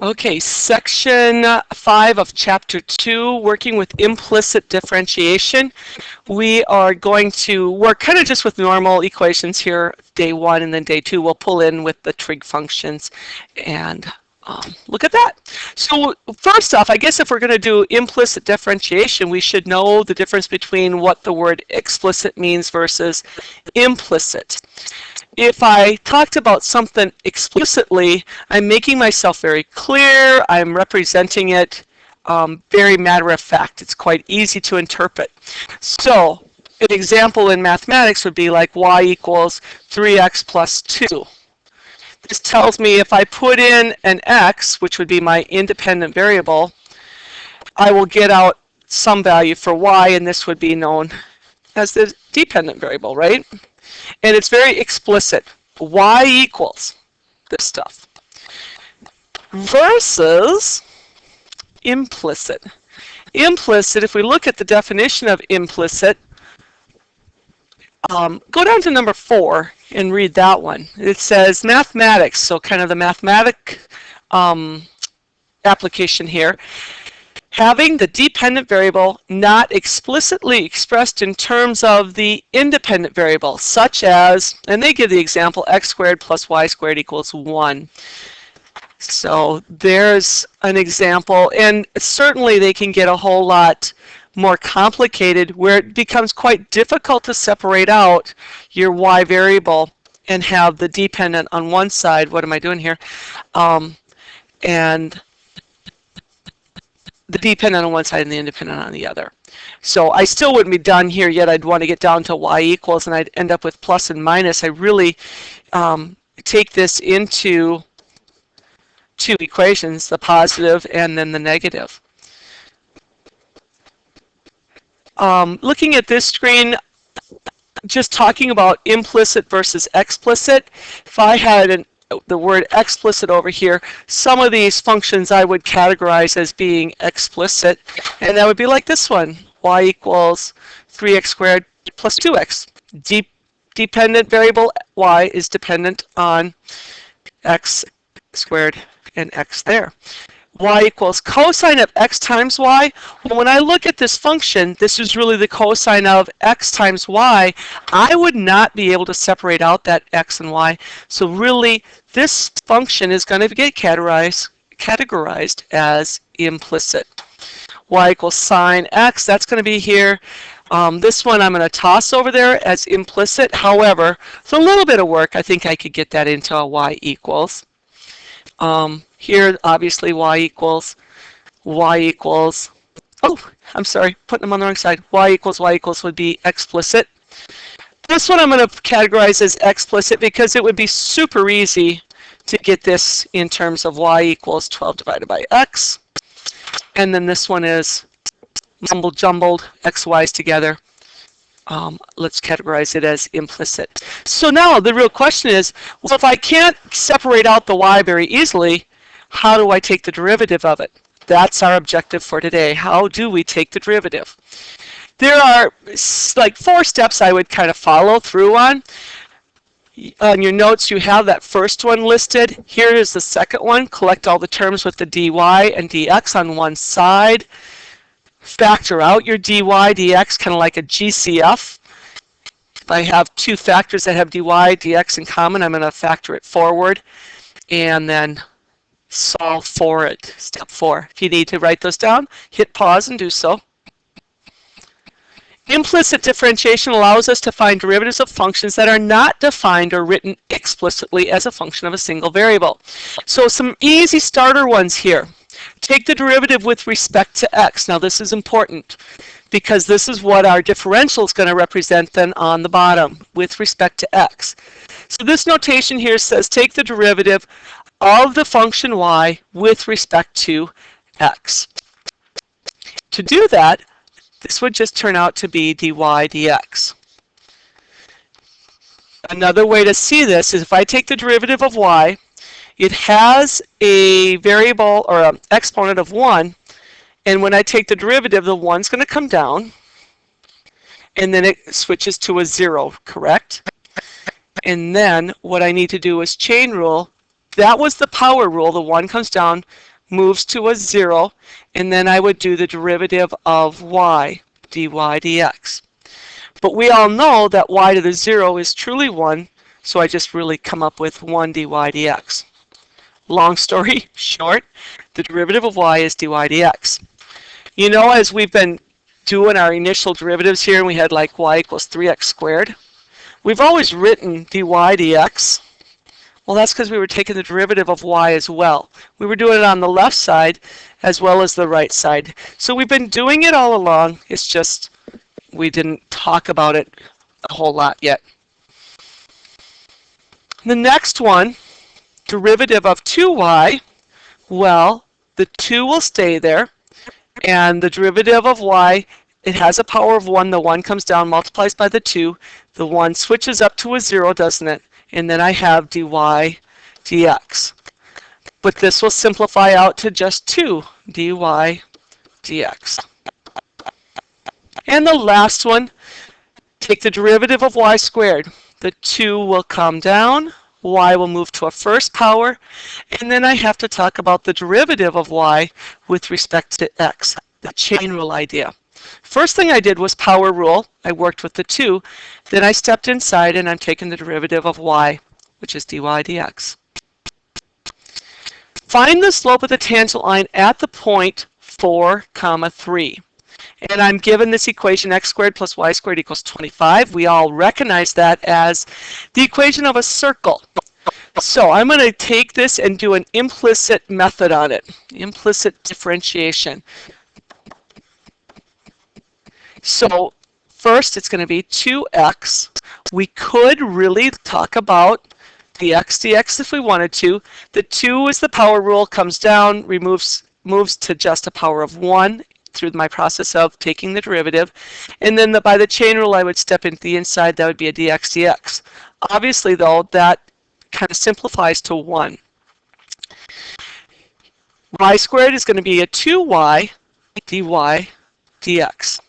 Okay, section 5 of chapter 2, working with implicit differentiation. We are going to work kind of just with normal equations here, day 1, and then day 2 we'll pull in with the trig functions and look at that. So first off, I guess if we're going to do implicit differentiation, we should know the difference between what the word explicit means versus implicit. If I talked about something explicitly, I'm making myself very clear, I'm representing it very matter of fact. It's quite easy to interpret. So an example in mathematics would be like y equals 3x plus 2. This tells me if I put in an x, which would be my independent variable, I will get out some value for y, and this would be known as the dependent variable, right? And it's very explicit. Y equals this stuff. Versus implicit. Implicit, if we look at the definition of implicit, go down to number 4 and read that one. It says mathematics, so kind of the mathematic application here. Having the dependent variable not explicitly expressed in terms of the independent variable, such as, and they give the example, x squared plus y squared equals 1. So there's an example, and certainly they can get a whole lot more complicated where it becomes quite difficult to separate out your y variable and have the dependent on one side. What am I doing here? And the dependent on one side and the independent on the other. So I still wouldn't be done here yet. I'd want to get down to y equals, and I'd end up with plus and minus. I really take this into two equations, the positive and then the negative. Looking at this screen, just talking about implicit versus explicit, if I had the word explicit over here, some of these functions I would categorize as being explicit, and that would be like this one, y equals 3x squared plus 2x. Dependent variable y is dependent on x squared and x there. Y equals cosine of x times y. Well, when I look at this function, this is really the cosine of x times y. I would not be able to separate out that x and y. So really, this function is going to get categorized as implicit. Y equals sine x, that's going to be here. This one I'm going to toss over there as implicit. However, it's a little bit of work. I think I could get that into a y equals. Here, obviously, y equals, oh, I'm sorry, putting them on the wrong side. Y equals would be explicit. This one I'm going to categorize as explicit because it would be super easy to get this in terms of y equals 12 divided by x. And then this one is mumble jumbled, x, y's together. Let's categorize it as implicit. So now the real question is, well, if I can't separate out the y very easily, how do I take the derivative of it? That's our objective for today. How do we take the derivative? There are like 4 steps I would kind of follow through on. On your notes, you have that first one listed. Here is the second one. Collect all the terms with the dy and dx on one side. Factor out your dy, dx, kind of like a GCF. If I have 2 factors that have dy, dx in common, I'm going to factor it forward and then solve for it. Step 4. If you need to write those down, hit pause and do so. Implicit differentiation allows us to find derivatives of functions that are not defined or written explicitly as a function of a single variable. So some easy starter ones here. Take the derivative with respect to x. Now this is important because this is what our differential is going to represent then on the bottom with respect to x. So this notation here says take the derivative of the function y with respect to x. To do that, this would just turn out to be dy dx. Another way to see this is if I take the derivative of y, it has a variable or an exponent of 1, and when I take the derivative, the 1's going to come down, and then it switches to a 0, correct? And then what I need to do is chain rule that was the power rule. The 1 comes down, moves to a 0, and then I would do the derivative of y, dy dx. But we all know that y to the 0 is truly 1, so I just really come up with 1 dy dx. Long story short, the derivative of y is dy dx. You know, as we've been doing our initial derivatives here, and we had like y equals 3x squared, we've always written dy dx. Well, that's because we were taking the derivative of y as well. We were doing it on the left side as well as the right side. So we've been doing it all along. It's just we didn't talk about it a whole lot yet. The next one, derivative of 2y, well, the 2 will stay there, and the derivative of y, it has a power of 1. The 1 comes down, multiplies by the 2. The 1 switches up to a 0, doesn't it? And then I have dy dx. But this will simplify out to just 2 dy dx. And the last one, take the derivative of y squared. The 2 will come down, y will move to a first power, and then I have to talk about the derivative of y with respect to x, the chain rule idea. First thing I did was power rule. I worked with the 2. Then I stepped inside and I'm taking the derivative of y, which is dy dx. Find the slope of the tangent line at the point 4, 3. And I'm given this equation, x squared plus y squared equals 25. We all recognize that as the equation of a circle. So I'm going to take this and do an implicit method on it, implicit differentiation. So first it's going to be 2x. We could really talk about the x dx if we wanted to. The 2 is the power rule, comes down, moves to just a power of 1 through my process of taking the derivative. And then by the chain rule, I would step into the inside. That would be a dx dx. Obviously, though, that kind of simplifies to 1. Y squared is going to be a 2y dy dx.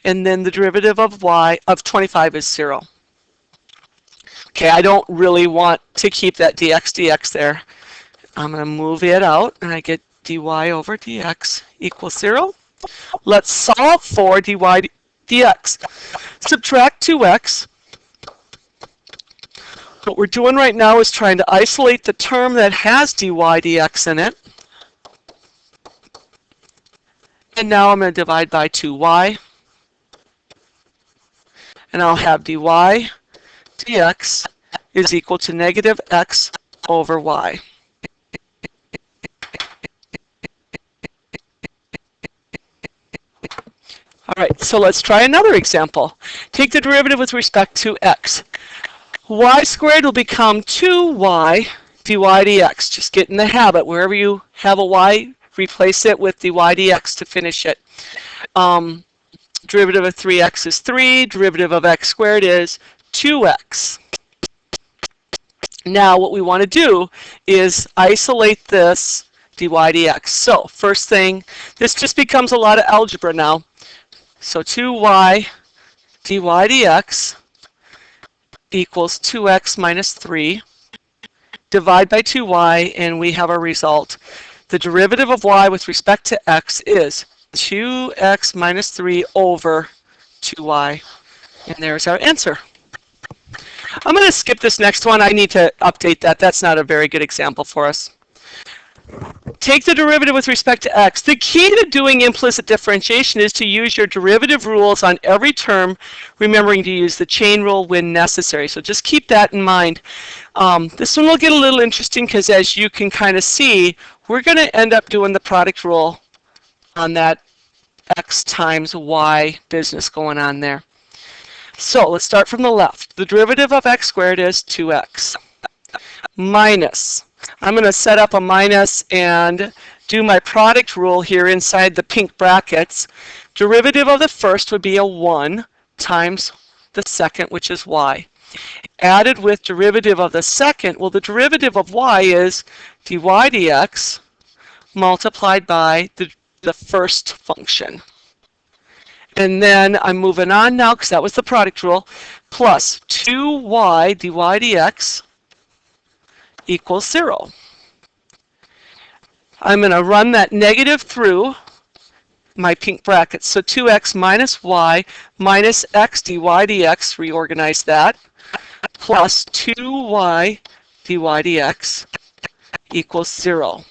And then the derivative of y of 25 is 0. Okay, I don't really want to keep that dx dx there. I'm going to move it out, and I get dy over dx equals 0. Let's solve for dy dx. Subtract 2x. What we're doing right now is trying to isolate the term that has dy dx in it. And now I'm going to divide by 2y. And I'll have dy dx is equal to negative x over y. All right, so let's try another example. Take the derivative with respect to x. Y squared will become 2y dy dx. Just get in the habit. Wherever you have a y, replace it with dy dx to finish it. Derivative of 3x is 3. Derivative of x squared is 2x. Now what we want to do is isolate this dy dx. So first thing, this just becomes a lot of algebra now. So 2y dy dx equals 2x minus 3. Divide by 2y and we have our result. The derivative of y with respect to x is 2x minus 3 over 2y. And there's our answer. I'm going to skip this next one. I need to update that. That's not a very good example for us. Take the derivative with respect to x. The key to doing implicit differentiation is to use your derivative rules on every term, remembering to use the chain rule when necessary. So just keep that in mind. This one will get a little interesting because as you can kind of see, we're going to end up doing the product rule on that x times y business going on there. So let's start from the left. The derivative of x squared is 2x minus. I'm going to set up a minus and do my product rule here inside the pink brackets. Derivative of the first would be a 1 times the second, which is y. Added with derivative of the second, well, the derivative of y is dy dx multiplied by the first function. And then I'm moving on now because that was the product rule, plus 2y dy dx equals 0. I'm going to run that negative through my pink brackets. So 2x minus y minus x dy dx, reorganize that, plus 2y dy dx equals 0.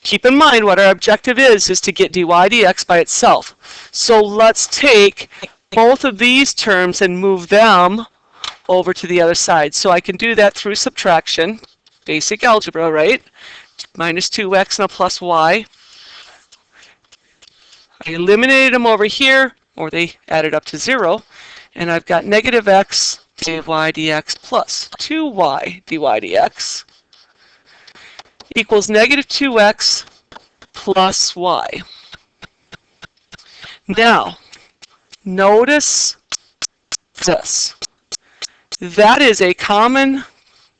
Keep in mind what our objective is to get dy dx by itself. So let's take both of these terms and move them over to the other side. So I can do that through subtraction, basic algebra, right? Minus 2x and a plus y. I eliminated them over here, or they added up to 0, and I've got negative x dy dx plus 2y dy dx equals negative 2x plus y. Now, notice this. That is a common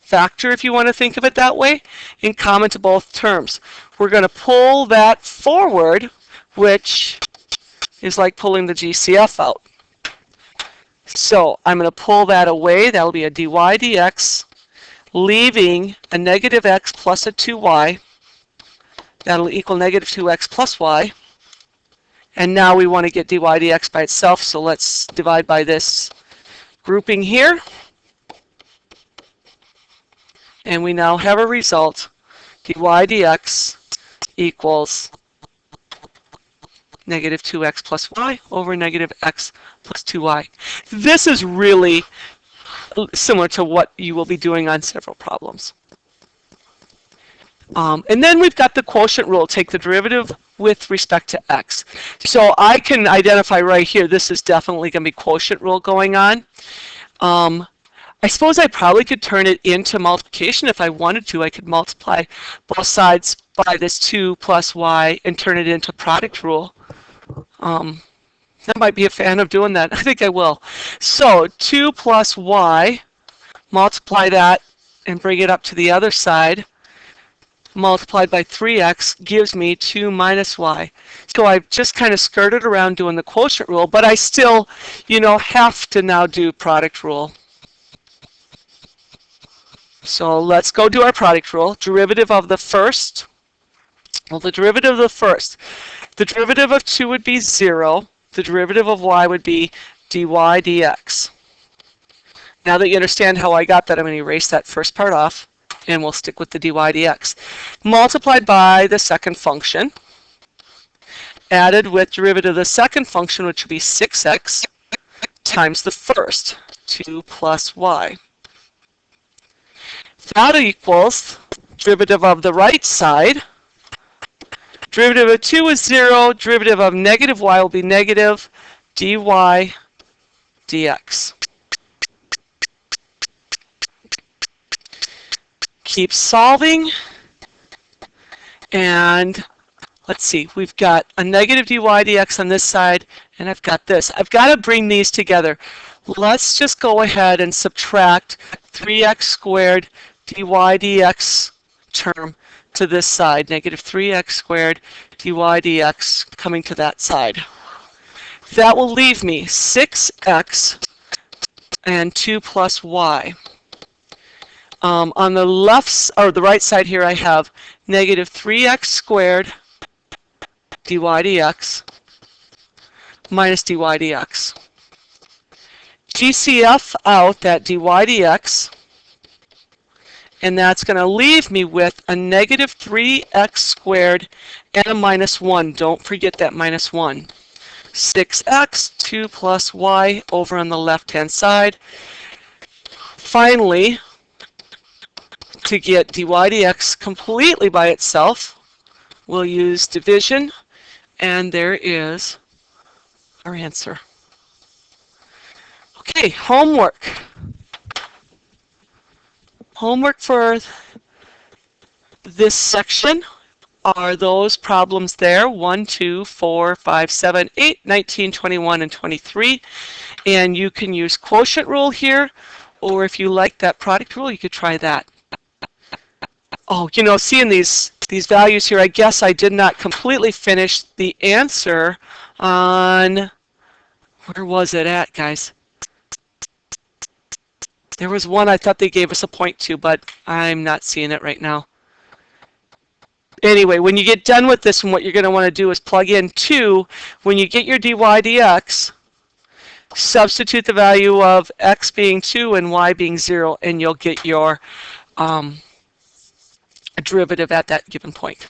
factor, if you want to think of it that way, in common to both terms. We're going to pull that forward, which is like pulling the GCF out. So I'm going to pull that away. That'll be a dy dx, leaving a negative x plus a 2y. That'll equal negative 2x plus y. And now we want to get dy dx by itself, so let's divide by this grouping here. And we now have a result, dy dx equals negative 2x plus y over negative x plus 2y. This is really similar to what you will be doing on several problems. And then we've got the quotient rule, take the derivative with respect to x. So I can identify right here, this is definitely going to be quotient rule going on. I suppose I probably could turn it into multiplication if I wanted to. I could multiply both sides by this 2 plus y and turn it into product rule. I might be a fan of doing that. I think I will. So 2 plus y, multiply that and bring it up to the other side, multiplied by 3x gives me 2 minus y. So I've just kind of skirted around doing the quotient rule, but I still, have to now do product rule. So let's go do our product rule. Derivative of the first. Well, the derivative of the first. The derivative of 2 would be 0. The derivative of y would be dy dx. Now that you understand how I got that, I'm going to erase that first part off, and we'll stick with the dy dx. Multiplied by the second function, added with derivative of the second function, which would be 6x, times the first, 2 plus y. That equals derivative of the right side. Derivative of 2 is 0. Derivative of negative y will be negative dy dx. Keep solving. And let's see, we've got a negative dy dx on this side, and I've got this. I've got to bring these together. Let's just go ahead and subtract 3x squared dy dx term to this side, negative 3x squared dy dx coming to that side. That will leave me 6x and 2 plus y. On the left, or the right side here, I have negative 3x squared dy dx minus dy dx. GCF out that dy dx, and that's going to leave me with a negative 3x squared and a minus 1. Don't forget that minus 1. 6x, 2 plus y over on the left-hand side. Finally, to get dy dx completely by itself, we'll use division, and there is our answer. Okay, homework. Homework for this section are those problems there, 1, 2, 4, 5, 7, 8, 19, 21, and 23. And you can use quotient rule here, or if you like that product rule, you could try that. Oh, seeing these values here, I guess I did not completely finish the answer on, where was it at, guys? There was one I thought they gave us a point to, but I'm not seeing it right now. Anyway, when you get done with this one, what you're going to want to do is plug in 2. When you get your dy dx, substitute the value of x being 2 and y being 0, and you'll get your derivative at that given point.